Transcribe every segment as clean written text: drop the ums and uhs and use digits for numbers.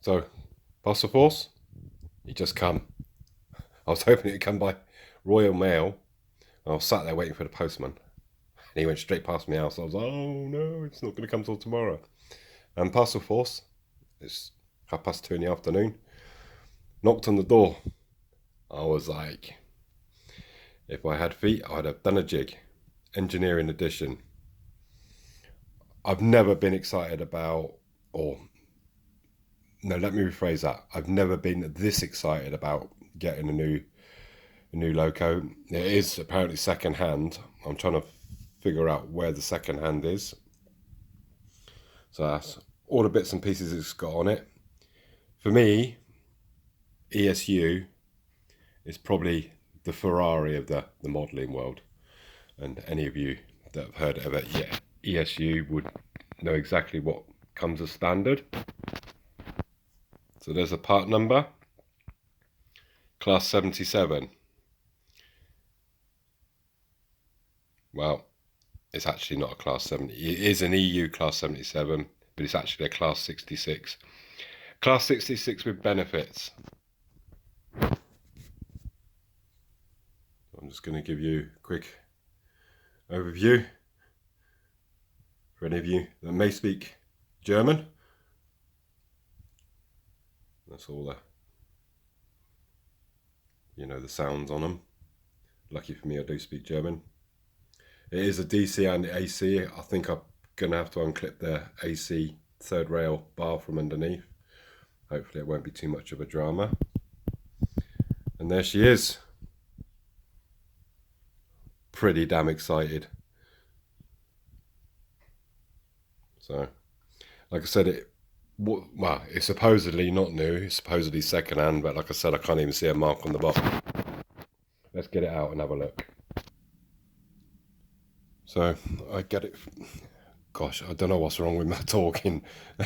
So, parcel force, he just come. I was hoping it'd come by Royal Mail. I was sat there waiting for the postman. And he went straight past my house. I was like, oh no, it's not going to come till tomorrow. And parcel force, it's 2:30 in the afternoon, knocked on the door. I was like, if I had feet, I'd have done a jig. Engineering edition. I've never been excited about, or no, let me rephrase that. I've never been this excited about getting a new Loco. It is apparently second hand. I'm trying to figure out where the second hand is. So that's all the bits and pieces it's got on it. For me, ESU is probably the Ferrari of the modelling world. And any of you that have heard of it, yeah, ESU would know exactly what comes as standard. So there's a part number, class 77. Well, it's actually not a class 70. It is an EU class 77, but it's actually a class 66. Class 66 with benefits. I'm just going to give you a quick overview for any of you that may speak German. That's all the sounds on them. Lucky for me, I do speak German. It is a DC and AC. I think I'm going to have to unclip the AC third rail bar from underneath. Hopefully it won't be too much of a drama. And there she is. Pretty damn excited. So, like I said, it's supposedly not new. It's supposedly second hand, but like I said, I can't even see a mark on the bottom. Let's get it out and have a look. So, I get it. Gosh, I don't know what's wrong with my talking. I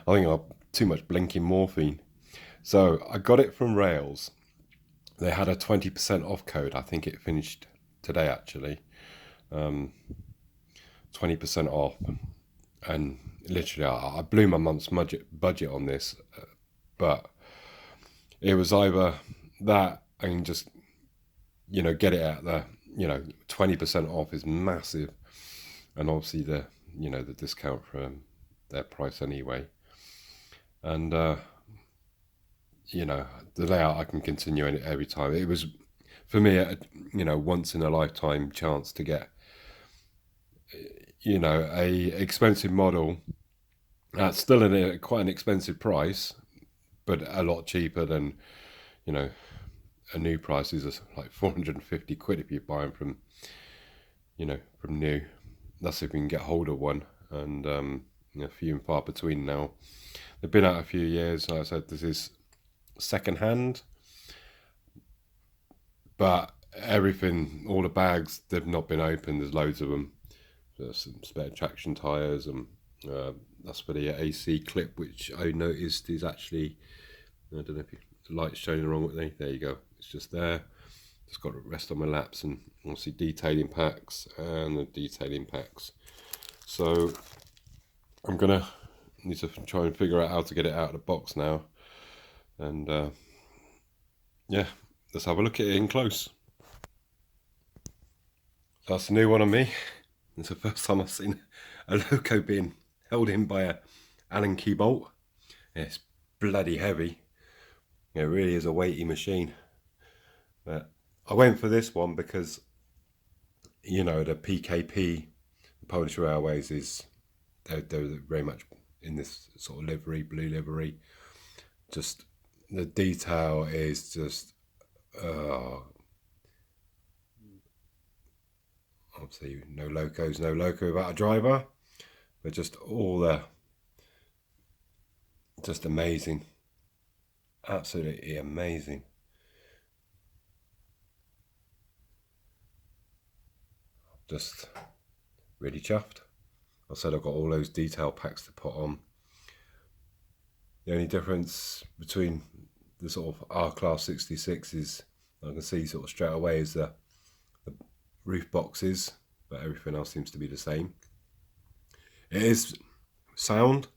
think I've too much blinking morphine. So, I got it from Rails. They had a 20% off code. I think it finished today, actually. 20% off. And literally, I blew my month's budget on this. But it was either that and just, get it out there. 20% off is massive. And obviously the discount from their price anyway. And, the layout, I can continue it every time. It was, for me, once in a lifetime chance to get, a expensive model at still quite an expensive price, but a lot cheaper than, a new price is like 450 quid if you buy them from new. That's if you can get hold of one, and few and far between now. They've been out a few years. Like I said, this is second hand, but everything, all the bags, they've not been opened. There's loads of them. There's some spare traction tyres, and that's for the AC clip, which I noticed is actually, I don't know if the light's showing the wrong way. There you go. It's just there. Just got to rest on my laps, and obviously detailing packs and the detailing packs. So I'm gonna need to try and figure out how to get it out of the box now, and yeah, let's have a look at it in close. That's a new one on me. It's the first time I've seen a Loco being held in by a Allen key bolt. It's bloody heavy. It really is a weighty machine. But I went for this one because, the PKP, Polish Railways, they're very much in this sort of livery, blue livery. Just the detail is just, obviously no Loco without a driver, but just just amazing, absolutely amazing. Just really chuffed. I said I've got all those detail packs to put on. The only difference between the sort of R-Class 66 is, I can see sort of straight away, is the roof boxes, but everything else seems to be the same. It is sound.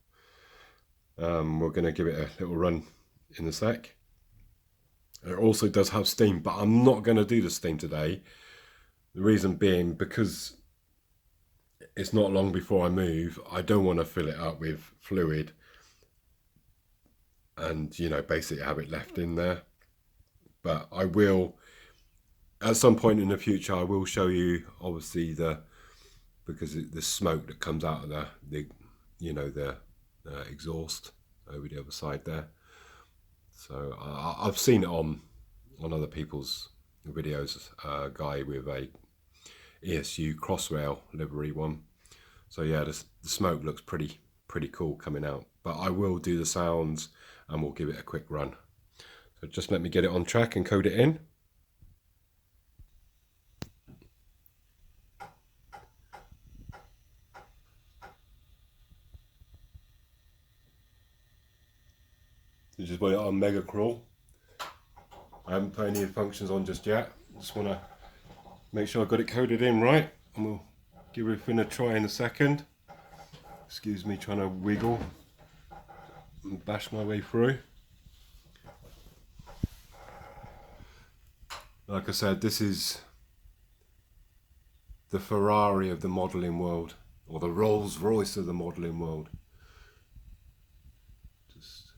We're going to give it a little run in a sec. It also does have steam, but I'm not going to do the steam today. The reason being, because it's not long before I move, I don't want to fill it up with fluid and, you know, basically have it left in there. But I will, at some point in the future, I will show you, obviously, because the smoke that comes out of the exhaust over the other side there. So I've seen it on other people's videos, a guy with a ESU Crossrail livery one. So yeah, the smoke looks pretty cool coming out. But I will do the sounds and we'll give it a quick run. So just let me get it on track and code it in. So just put it on Mega Crawl. I haven't put any functions on just yet. Just want to make sure I got it coded in right, and we'll give everything a try in a second. Excuse me trying to wiggle and bash my way through. Like I said, this is the Ferrari of the modelling world, or the Rolls Royce of the modelling world. Just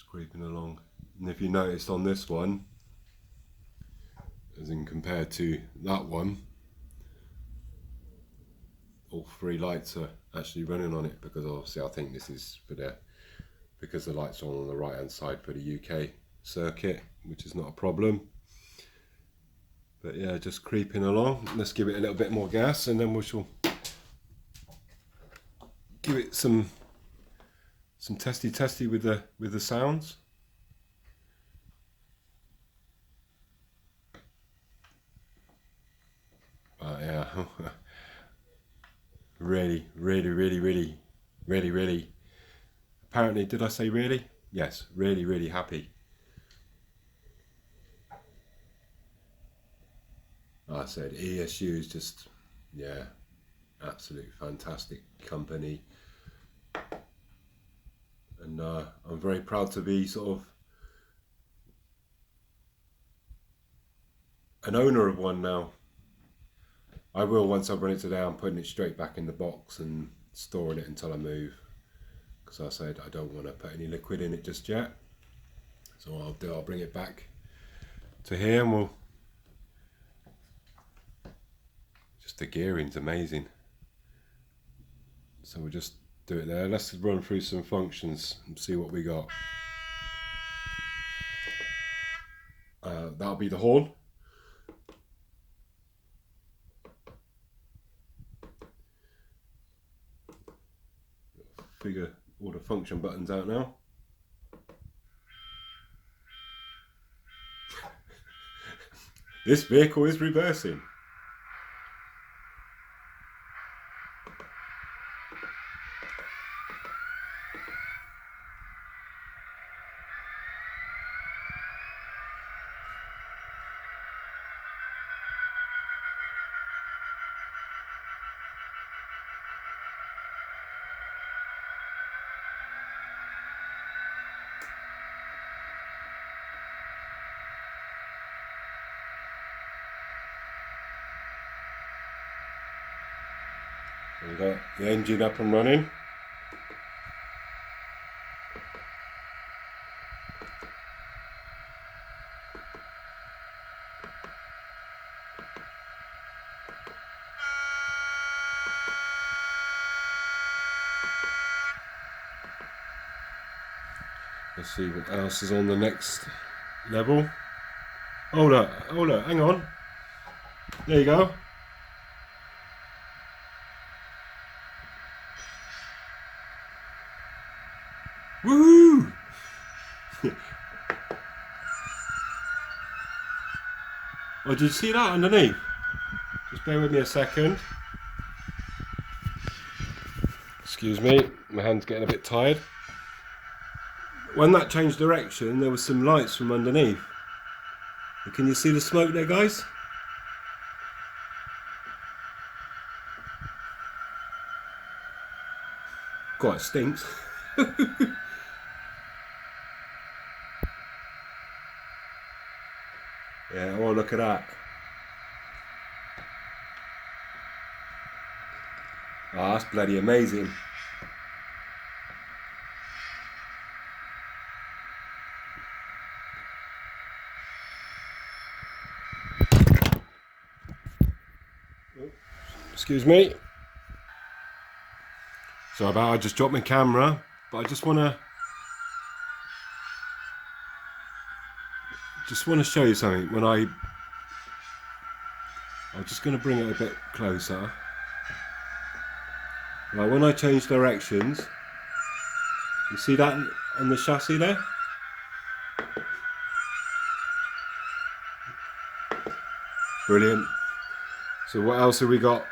creeping along. And if you noticed on this one, as in compared to that one, all three lights are actually running on it, because obviously I think this is because the lights are on the right hand side for the UK circuit, which is not a problem. But yeah, just creeping along. Let's give it a little bit more gas and then we shall give it some testy with the sounds. Yeah. really. Apparently, did I say really? Yes, really happy. Like I said, ESU is just, yeah, absolute fantastic company. And I'm very proud to be sort of an owner of one now. I will, once I've run it today, I'm putting it straight back in the box and storing it until I move. Because I said I don't want to put any liquid in it just yet. So what I'll do, I'll bring it back to here and we'll... Just the gearing's amazing. So we'll just do it there. Let's run through some functions and see what we got. That'll be the horn. Figure all the function buttons out now. This vehicle is reversing. We've got the engine up and running. Let's see what else is on the next level. Hold up, hang on. There you go. Woohoo! Oh, did you see that underneath? Just bear with me a second. Excuse me, my hand's getting a bit tired. When that changed direction, there was some lights from underneath. Can you see the smoke there, guys? God, it stinks. Yeah, oh look at that. Oh, that's bloody amazing. Excuse me. Sorry about I just dropped my camera, but I just want to show you something. I'm just going to bring it a bit closer. Right, when I change directions, you see that on the chassis there? Brilliant. So what else have we got?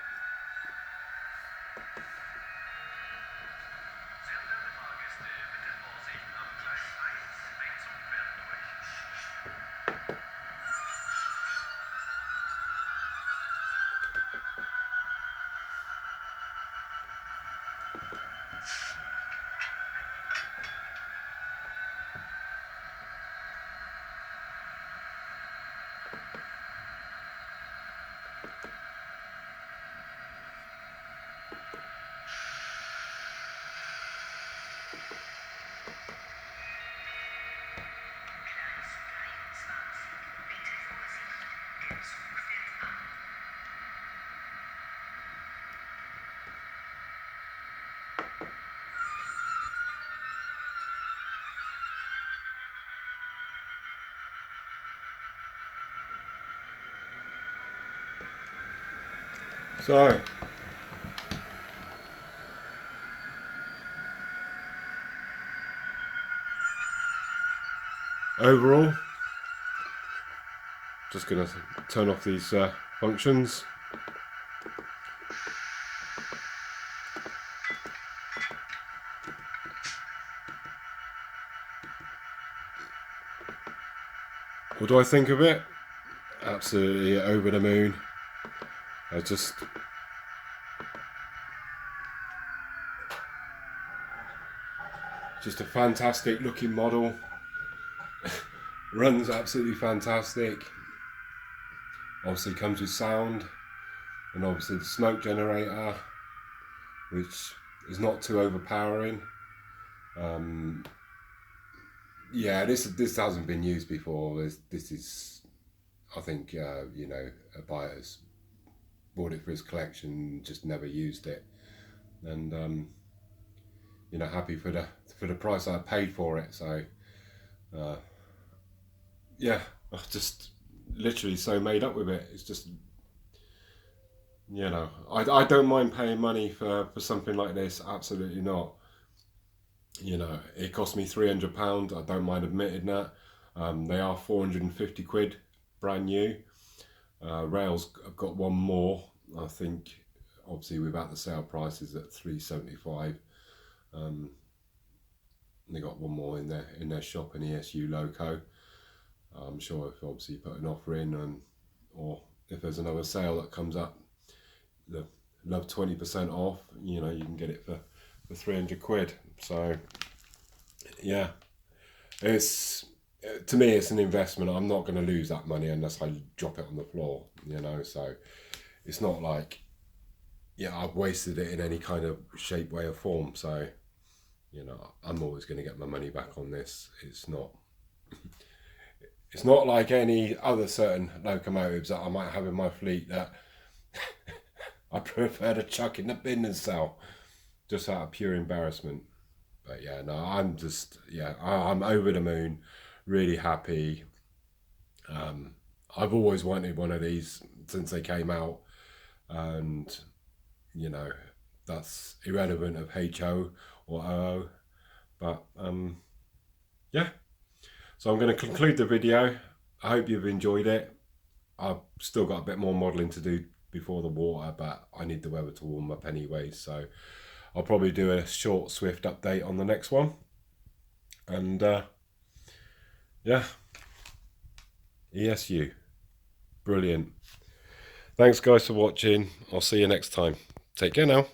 So, overall, just going to turn off these functions. What do I think of it? Absolutely over the moon. Just a fantastic looking model. Runs absolutely fantastic. Obviously comes with sound, and obviously the smoke generator, which is not too overpowering. Yeah, this hasn't been used before. This is, I think, you know, a buyer's bought it for his collection, just never used it, and you know, happy for the price I paid for it. So yeah, I'm just literally so made up with it. It's just, you know, I don't mind paying money for something like this. Absolutely not. You know, it cost me £300. I don't mind admitting that. They are 450 quid, brand new. Rails, I've got one more. I think, obviously, without the sale prices at 375. They got one more in their shop, an ESU Loco. I'm sure if obviously you put an offer in, or if there's another sale that comes up, the love 20% off, you know, you can get it for 300 quid. So yeah, to me it's an investment. I'm not going to lose that money unless I drop it on the floor, you know. So it's not like, yeah, I've wasted it in any kind of shape, way or form. So, you know, I'm always going to get my money back on this. It's not like any other certain locomotives that I might have in my fleet that I prefer to chuck in the bin and sell, just out of pure embarrassment. But yeah, no, I'm over the moon, really happy. I've always wanted one of these since they came out, and you know, that's irrelevant of HO or OO. But yeah, so I'm going to conclude the video. I hope you've enjoyed it. I've still got a bit more modelling to do before the water, but I need the weather to warm up anyway, so I'll probably do a short, swift update on the next one. And yeah, ESU, brilliant. Thanks guys for watching. I'll see you next time. Take care now.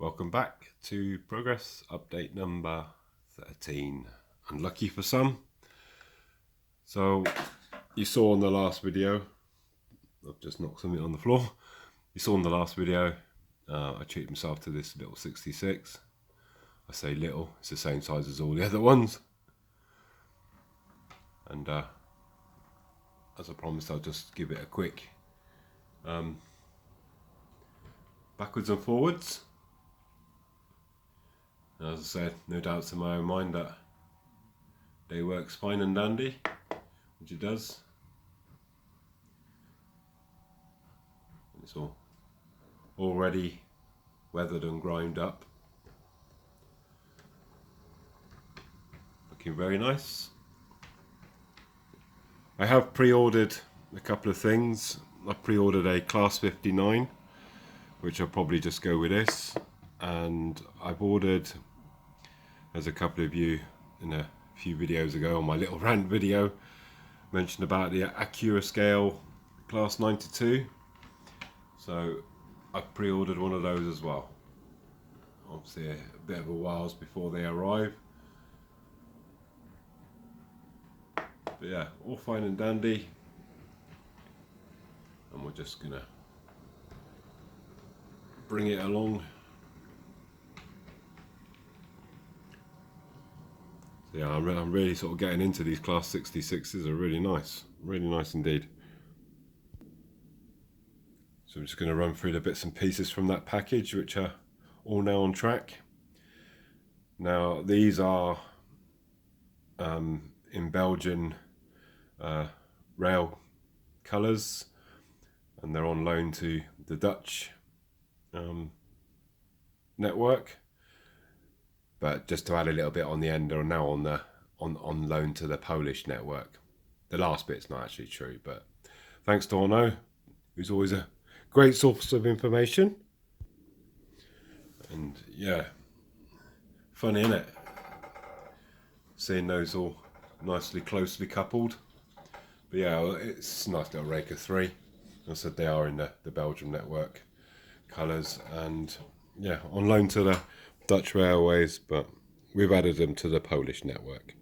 Welcome back to progress update number 13. Unlucky for some. So you saw in the last video, I've just knocked something on the floor. You saw in the last video, I treated myself to this little 66. I say little, it's the same size as all the other ones. And as I promised, I'll just give it a quick backwards and forwards. And as I said, no doubts in my own mind that day works fine and dandy, which it does. It's all already weathered and grimed up. Looking very nice. I have pre-ordered a couple of things. I pre-ordered a Class 59, which I'll probably just go with this. And I've ordered, as a couple of you in a few videos ago on my little rant video mentioned about the Acura scale Class 92. So I've pre-ordered one of those as well. Obviously a bit of a while before they arrive. But yeah, all fine and dandy. And we're just gonna bring it along. So yeah, I'm really sort of getting into these Class 66s. Are really nice indeed. So I'm just going to run through the bits and pieces from that package, which are all now on track. Now these are in Belgian rail colours, and they're on loan to the Dutch network. But just to add a little bit on the end, they're now on loan to the Polish network. The last bit's not actually true, but thanks to Arno, who's always a great source of information. And yeah, funny, isn't it? Seeing those all nicely closely coupled. But yeah, it's a nice little rake of three. As I said, they are in the Belgium network colours, and yeah, on loan to the Dutch Railways, but we've added them to the Polish network.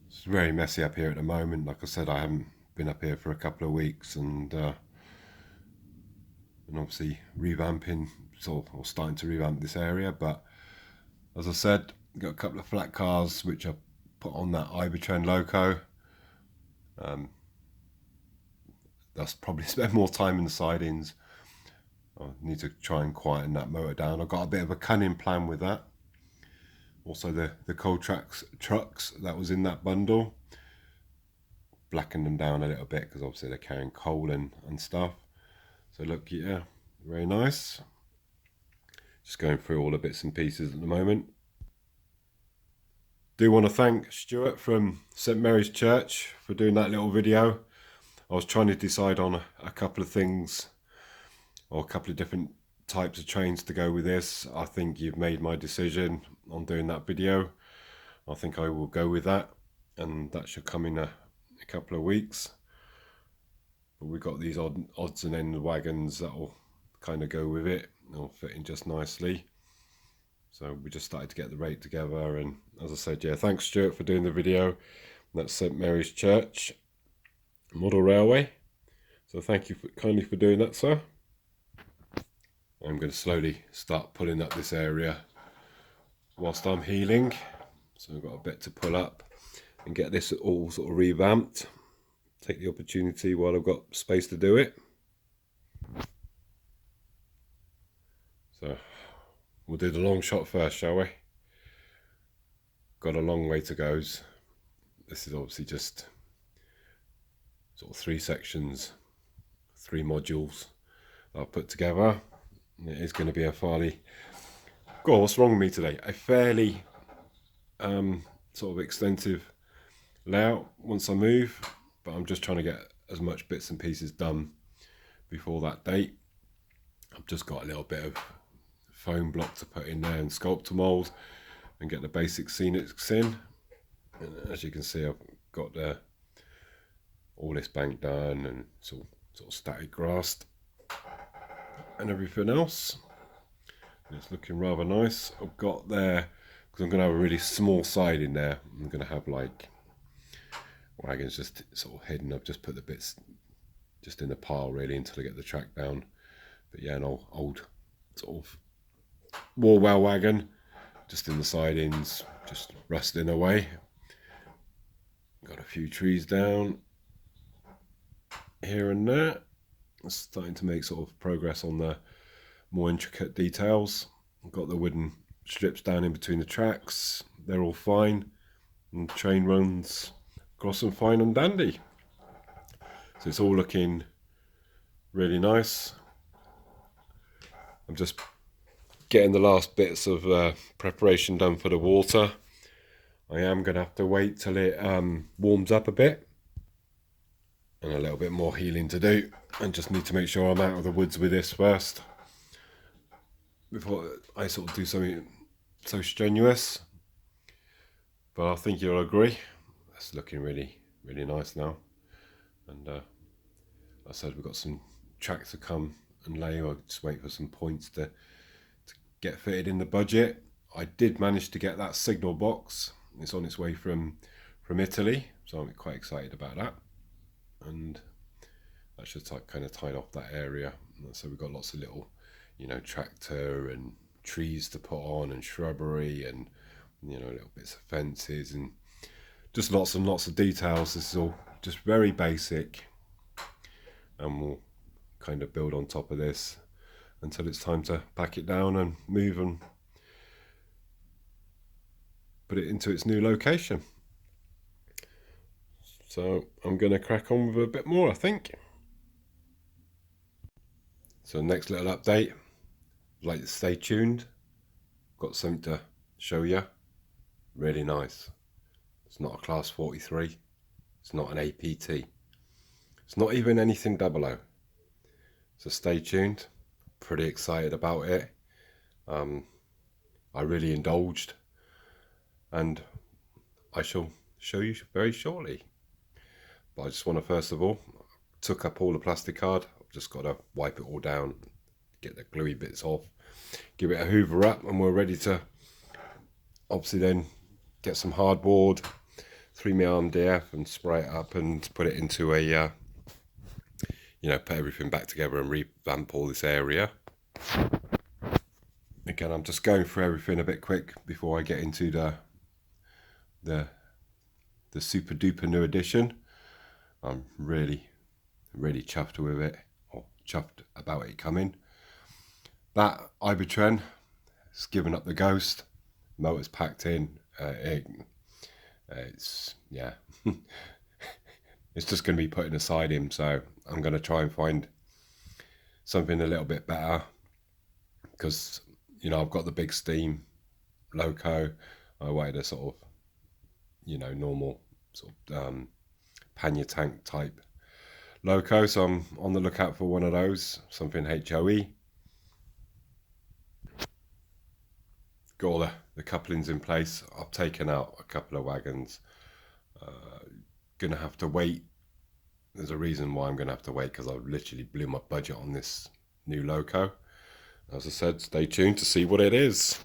It's very messy up here at the moment. Like I said, I haven't been up here for a couple of weeks, and obviously revamping, or starting to revamp this area. But as I said, got a couple of flat cars which I put on that Ibertrend Loco. That's probably spend more time in the sidings. I need to try and quieten that motor down. I've got a bit of a cunning plan with that. Also the cold trucks that was in that bundle, blackened them down a little bit because obviously they're carrying coal and stuff. So look, yeah, very nice. Just going through all the bits and pieces at the moment. Do want to thank Stuart from St Mary's Church for doing that little video. I was trying to decide on a couple of things, or a couple of different types of trains to go with this. I think you've made my decision on doing that video. I think I will go with that, and that should come in a couple of weeks. But we've got these odds and ends wagons that will kind of go with it. They'll fit in just nicely. So we just started to get the rate together, and as I said, yeah, thanks Stuart for doing the video. That's St Mary's Church Model Railway. So thank you kindly for doing that, sir. I'm going to slowly start pulling up this area whilst I'm healing. So I've got a bit to pull up and get this all sort of revamped. Take the opportunity while I've got space to do it. So we'll do the long shot first, shall we? Got a long way to go. This is obviously just sort of 3 sections, 3 modules that I've put together. It is going to be a fairly, God, what's wrong with me today? A fairly sort of extensive layout once I move, but I'm just trying to get as much bits and pieces done before that date. I've just got a little bit of foam block to put in there and sculpt to mould and get the basic scenics in. And as you can see, I've got all this bank done, and it's all sort of static grassed and everything else. It's looking rather nice. I've got there, because I'm going to have a really small side in there. I'm going to have like wagons just sort of hidden. I've just put the bits just in the pile really until I get the track down. But yeah, an old sort of war well wagon just in the sidings, just rusting away. Got a few trees down here and there. Starting to make sort of progress on the more intricate details. I've got the wooden strips down in between the tracks. They're all fine. And train runs across them fine and dandy. So it's all looking really nice. I'm just getting the last bits of preparation done for the water. I am going to have to wait till it warms up a bit. And a little bit more healing to do. And just need to make sure I'm out of the woods with this first, before I sort of do something so strenuous. But I think you'll agree. It's looking really, really nice now. And like I said, we've got some tracks to come and lay. I'll just wait for some points to get fitted in the budget. I did manage to get that signal box. It's on its way from Italy, so I'm quite excited about that. And that should kind of tie off that area. So we've got lots of little, tractor and trees to put on and shrubbery and, little bits of fences and just lots and lots of details. This is all just very basic, and we'll kind of build on top of this until it's time to pack it down and move and put it into its new location. So I'm going to crack on with a bit more, I think. So next little update, like, stay tuned. Got something to show you. Really nice. It's not a class 43. It's not an APT. It's not even anything 00. So stay tuned. Pretty excited about it. I really indulged, and I shall show you very shortly. But I just want to first of all, took up all the plastic card. I've just got to wipe it all down, get the gluey bits off, give it a hoover up, and we're ready to obviously then get some hardboard, 3mm MDF, and spray it up and put it into a put everything back together and revamp all this area. Again, I'm just going through everything a bit quick before I get into the super duper new edition. I'm really chuffed with it, or chuffed about it coming. That Ibertren has given up the ghost. Motor's packed in. It's it's just going to be putting aside him. So I'm going to try and find something a little bit better, because I've got the big steam Loco. I wanted a sort of normal sort of pannier tank type Loco, so I'm on the lookout for one of those, something HOE. Got all the couplings in place. I've taken out a couple of wagons. Gonna have to wait. There's a reason why I'm gonna have to wait, because I've literally blew my budget on this new Loco. As I said, stay tuned to see what it is.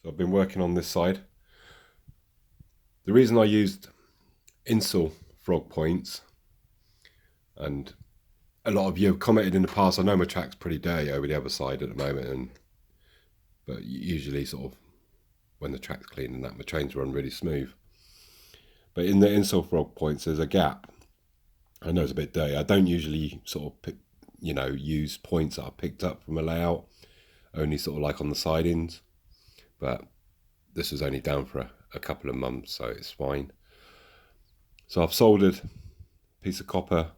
So I've been working on this side. The reason I used Insel frog points, and a lot of you have commented in the past, I know my track's pretty dirty over the other side at the moment, but usually sort of when the track's clean and that, my trains run really smooth. But in the Insel frog points, there's a gap. I know it's a bit dirty. I don't usually sort of pick, use points that I picked up from a layout, only sort of like on the sidings. But this was only down for a couple of months, so it's fine. So I've soldered a piece of copper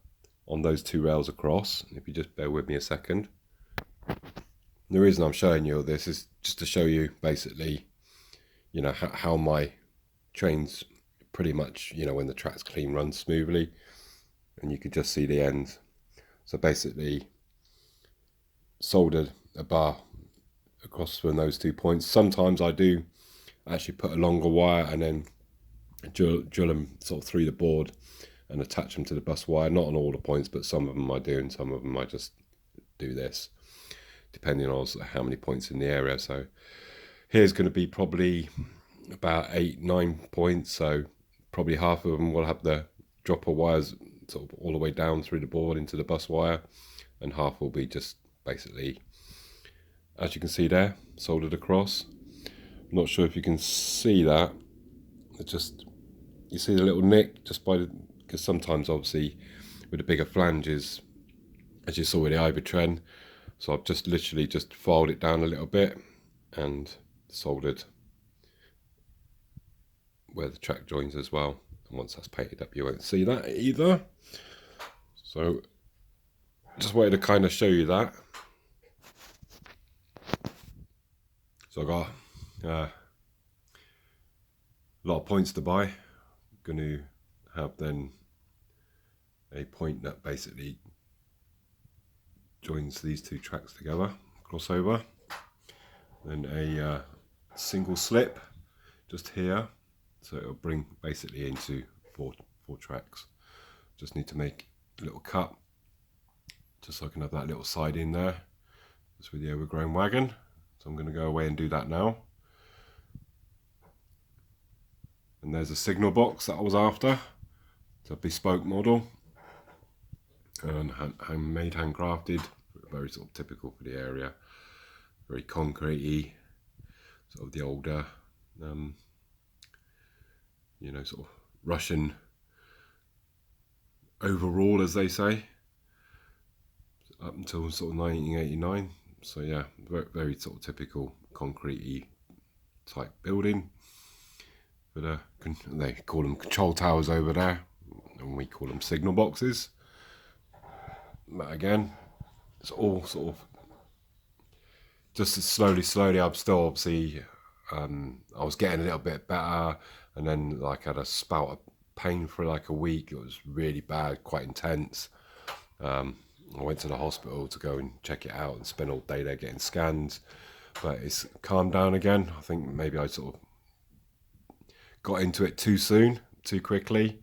on those two rails across. If you just bear with me a second. The reason I'm showing you all this is just to show you basically, how my trains pretty much, when the track's clean, run smoothly, and you can just see the ends. So basically soldered a bar across from those 2 points. Sometimes I do actually put a longer wire and then drill them sort of through the board and attach them to the bus wire. Not on all the points, but some of them I do, and some of them I just do this. depending on how many points in the area. So here's going to be probably about 8-9 points, so probably half of them will have the dropper wires sort of all the way down through the board into the bus wire, and half will be just basically, as you can see there, soldered across. I'm not sure if you can see that. It's just, you see the little nick just by the, because sometimes obviously with the bigger flanges, as you saw with the Ivy trend, so I've just literally just filed it down a little bit and soldered where the track joins as well. And once that's painted up, you won't see that either. So just wanted to kind of show you that. So I got a lot of points to buy. I'm going to have then a point that basically joins these two tracks together, crossover, then a single slip just here, so it'll bring basically into four tracks. Just need to make a little cut just so I can have that little side in there just with the overgrown wagon. So I'm going to go away and do that now. And there's a signal box that I was after. It's a bespoke model and handmade, handcrafted, very sort of typical for the area, very concretey, sort of the older you know, sort of Russian overall, as they say, up until sort of 1989. So yeah, very, very sort of typical concretey type building. But they call them control towers over there, and we call them signal boxes. But again, it's all sort of just slowly. I'm still obviously, I was getting a little bit better, and then like I had a spout of pain for like a week. It was really bad, quite intense. I went to the hospital to go and check it out and spend all day there getting scans, but it's calmed down again. I think maybe I sort of got into it too soon, too quickly.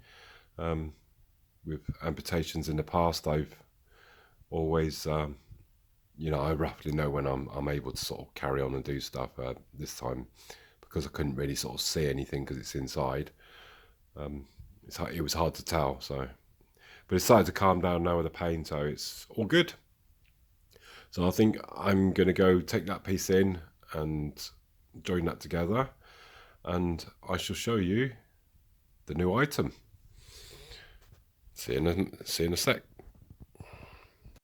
With amputations in the past, I've always, you know, I roughly know when I'm able to sort of carry on and do stuff. This time, because I couldn't really sort of see anything because it's inside, it was hard to tell. So, but it started to calm down now with the pain, so it's all good. So I think I'm going to go take that piece in and join that together, and I shall show you the new item. See you in a sec.